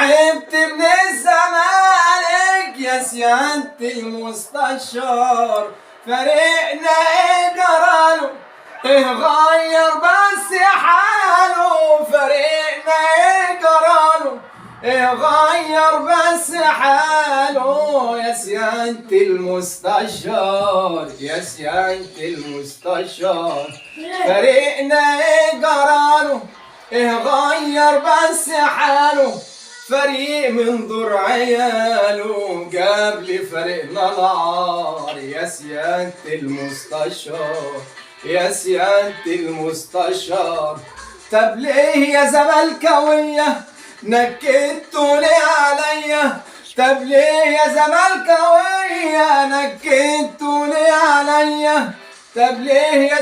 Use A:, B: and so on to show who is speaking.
A: تعبت من الزمالك يا سيادة المستشار، فريقنا قراله غير بس حاله، فريقنا قراله غير بس حاله يا سيادة المستشار، يا سيادة المستشار. فريقنا قراله غير بس حاله، فريق من دور عياله قبل فريقنا العار يا سيادة المستشار، يا سيادة المستشار. طب ليه يا زملكاوية نكدتوا ليه عليا؟ طب ليه يا زملكاوية نكدتوا ليه عليا؟ طب ليه يا